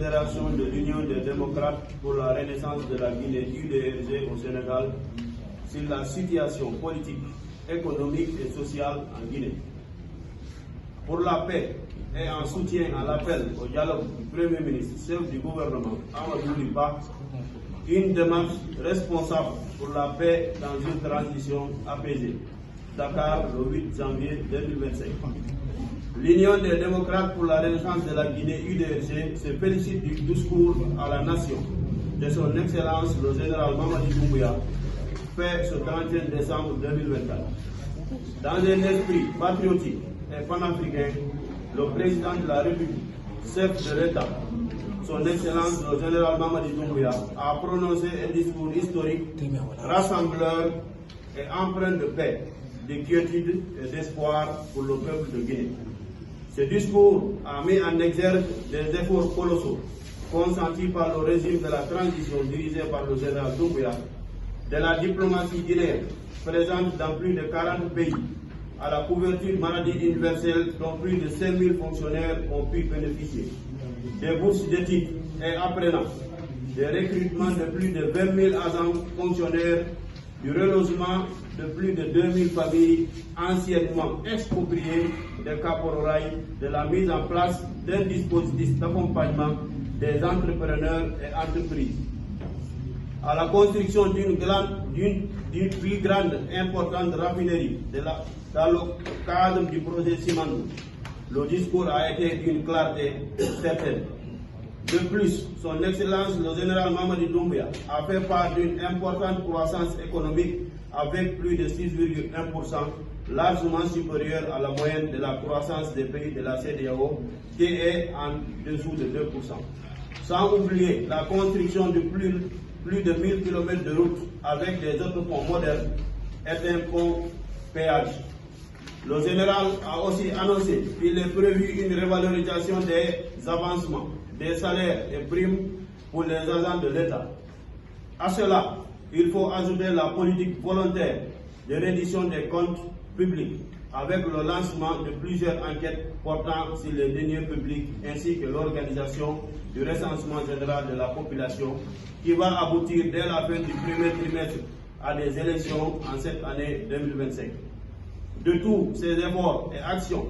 Fédération de l'Union des démocrates pour la renaissance de la Guinée, UDRG, au Sénégal, sur la situation politique, économique et sociale en Guinée. Pour la paix et en soutien à l'appel au dialogue du Premier ministre, chef du gouvernement, Amadou Ba, une démarche responsable pour la paix dans une transition apaisée. Dakar, le 8 janvier 2025. L'Union des démocrates pour la renaissance de la Guinée, UDRG, se félicite du discours à la nation de son Excellence le général Mamadi Doumbouya, fait ce 31 décembre 2024. Dans un esprit patriotique et panafricain, le président de la République, chef de l'État, son Excellence le général Mamadi Doumbouya, a prononcé un discours historique, rassembleur et empreint de paix, de quiétude et d'espoir pour le peuple de Guinée. Ce discours a mis en exergue des efforts colossaux consentis par le régime de la transition dirigé par le général Doumbouya, de la diplomatie guinéenne présente dans plus de 40 pays, à la couverture maladie universelle dont plus de 5000 fonctionnaires ont pu bénéficier, des bourses d'études et apprenants, des recrutements de plus de 20 000 agents fonctionnaires, du relogement de plus de 2000 familles anciennement expropriées des caporaux-rails, de la mise en place d'un dispositif d'accompagnement des entrepreneurs et entreprises, à la construction d'une plus grande importante raffinerie dans le cadre du projet Simandou. Le discours a été d'une clarté certaine. De plus, son Excellence le général Mamadi Doumbouya a fait part d'une importante croissance économique avec plus de 6,1%, largement supérieure à la moyenne de la croissance des pays de la CEDEAO, qui est en dessous de 2%. Sans oublier la construction de plus de 1000 km de routes avec des autoponts modernes et un pont péage. Le général a aussi annoncé qu'il est prévu une revalorisation des avancements, des salaires et primes pour les agents de l'État. À cela, il faut ajouter la politique volontaire de reddition des comptes publics avec le lancement de plusieurs enquêtes portant sur les deniers publics ainsi que l'organisation du recensement général de la population qui va aboutir dès la fin du premier trimestre à des élections en cette année 2025. De tous ces efforts et actions,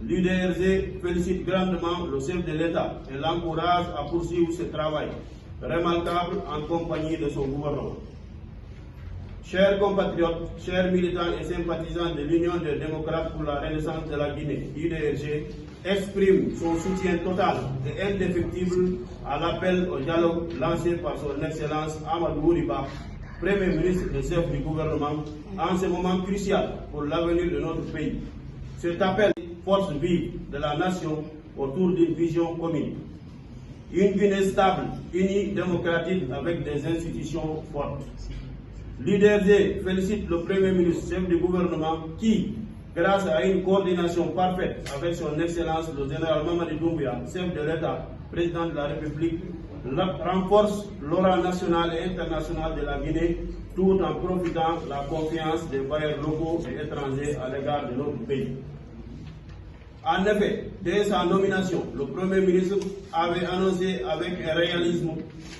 l'UDRG félicite grandement le chef de l'État et l'encourage à poursuivre ce travail remarquable en compagnie de son gouvernement. Chers compatriotes, chers militants et sympathisants de l'Union des démocrates pour la renaissance de la Guinée, UDRG, exprime son soutien total et indéfectible à l'appel au dialogue lancé par son Excellence Amadou Ba, Premier ministre et chef du gouvernement, en ce moment crucial pour l'avenir de notre pays. Cet appel force vive de la nation autour d'une vision commune. Une Guinée stable, unie, démocratique avec des institutions fortes. L'UDRG félicite le Premier ministre, chef du gouvernement, qui, grâce à une coordination parfaite avec son Excellence le général Mamadi Doumbouya, chef de l'État, président de la République, renforce l'aura nationale et internationale de la Guinée tout en profitant de la confiance des bailleurs locaux et étrangers à l'égard de notre pays. En effet, dès sa nomination, le Premier ministre avait annoncé avec un réalisme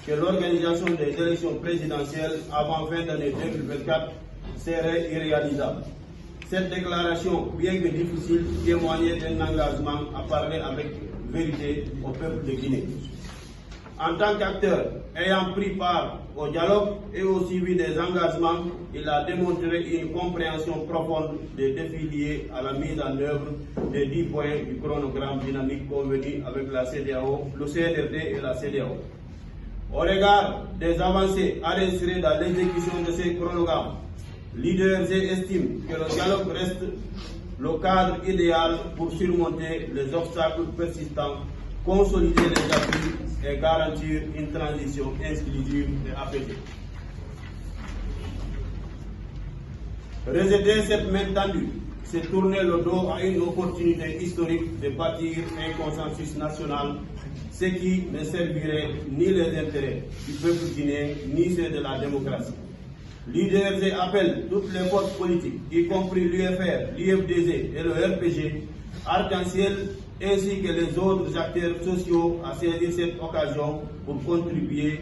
que l'organisation des élections présidentielles avant fin d'année 2024 serait irréalisable. Cette déclaration, bien que difficile, témoignait d'un engagement à parler avec vérité au peuple de Guinée. En tant qu'acteur ayant pris part au dialogue et au suivi des engagements, il a démontré une compréhension profonde des défis liés à la mise en œuvre des 10 points du chronogramme dynamique convenu avec la CEDEAO, le CNRD et la CEDEAO. Au regard des avancées enregistrées dans l'exécution de ces chronogrammes, l'UDRG estime que le dialogue reste le cadre idéal pour surmonter les obstacles persistants, consolider les appuis et garantir une transition inclusive et apaisée. Rejeter cette main tendue, c'est tourner le dos à une opportunité historique de bâtir un consensus national, ce qui ne servirait ni les intérêts du peuple guinéen, ni ceux de la démocratie. L'UDRG appelle toutes les forces politiques, y compris l'UFR, l'IFDG et le RPG, Arc-en-Ciel, ainsi que les autres acteurs sociaux à saisir cette occasion pour contribuer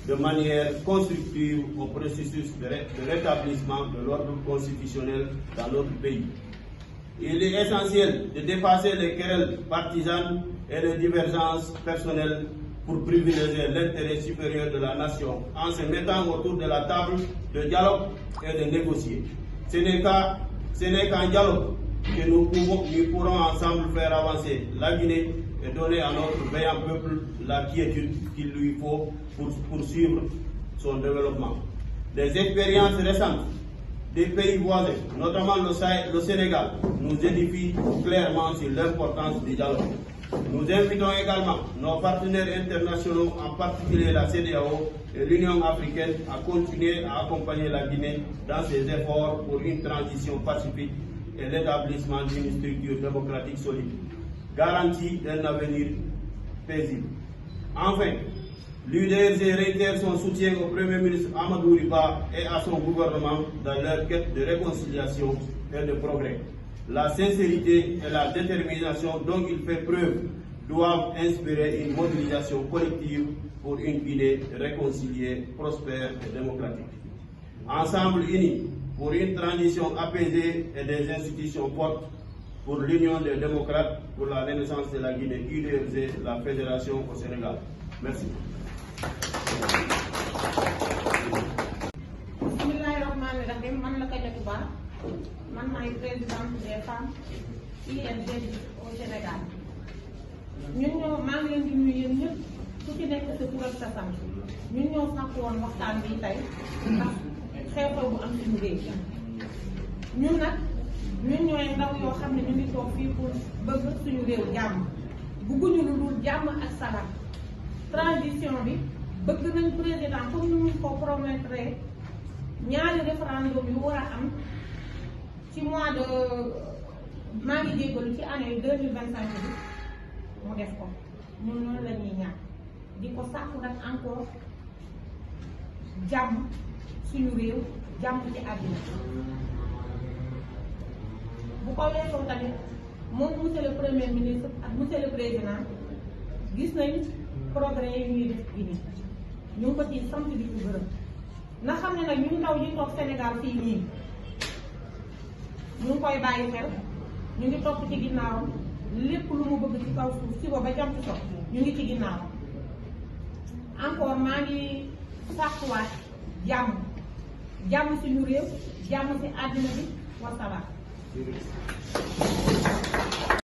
de manière constructive au processus de rétablissement de l'ordre constitutionnel dans notre pays. Il est essentiel de dépasser les querelles partisanes et les divergences personnelles pour privilégier l'intérêt supérieur de la nation en se mettant autour de la table de dialogue et de négocier. Ce n'est qu'en dialogue que nous pourrons ensemble faire avancer la Guinée et donner à notre vaillant peuple la quiétude qu'il lui faut pour poursuivre son développement. Les expériences récentes des pays voisins, notamment le Sénégal, nous édifient clairement sur l'importance du dialogue. Nous invitons également nos partenaires internationaux, en particulier la CEDEAO et l'Union africaine, à continuer à accompagner la Guinée dans ses efforts pour une transition pacifique et l'établissement d'une structure démocratique solide, garantie d'un avenir paisible. Enfin, l'UDRG réitère son soutien au Premier ministre Amadou Riba et à son gouvernement dans leur quête de réconciliation et de progrès. La sincérité et la détermination dont il fait preuve doivent inspirer une mobilisation collective pour une Guinée réconciliée, prospère et démocratique. Ensemble unis pour une transition apaisée et des institutions fortes, pour l'Union des démocrates, pour la renaissance de la Guinée, UDRG, la Fédération au Sénégal. Merci. Bismillahirrahmanirrahim. Man la Kadia Touba. Man maay présidente des femmes ING au Sénégal. ñun maa ngi leen di nuyu yéen ñëpp ku ci nekk sa tur ak sa sant. ñun ñoo sàkk woon waxtaan bi tey ndax xew-xew bu am suñu réew. ñun nag ñun ñooy ndaw yoo xam ne ñu ngi toog fii pour bëgg suñu réew jàmm. bugguñu lu dul jàmm ak salaam. transition bi bëgg nañ président comme ni mu ko promettre ñaari référendum yu war a am ci mois de maa ngi jéggalu ci année 2025 bi mu def ko ñun noonu la ñuy ñaan di ko sàkku nag encore jàmm suñu réew jàmm ci àddina bu ko weesoo tamit moom monsieur le premier ministre ak monsieur le président gis nañ progrès yi ñuy def Guinée ñu ngi ko ci sant di ko gërëm na xam ne nag ñun ndaw yi toog Sénégal fii nii ñu ngi koy bàyyi xel ñu ngi topp ci ginnaawam lépp lu mu bëgg ci kaw suuf si ba jant so ñu ngi ci ginnaawam encore maa ngi sàkkuwaat jàmm suñu réew jàmm ci àddina bi wasalaam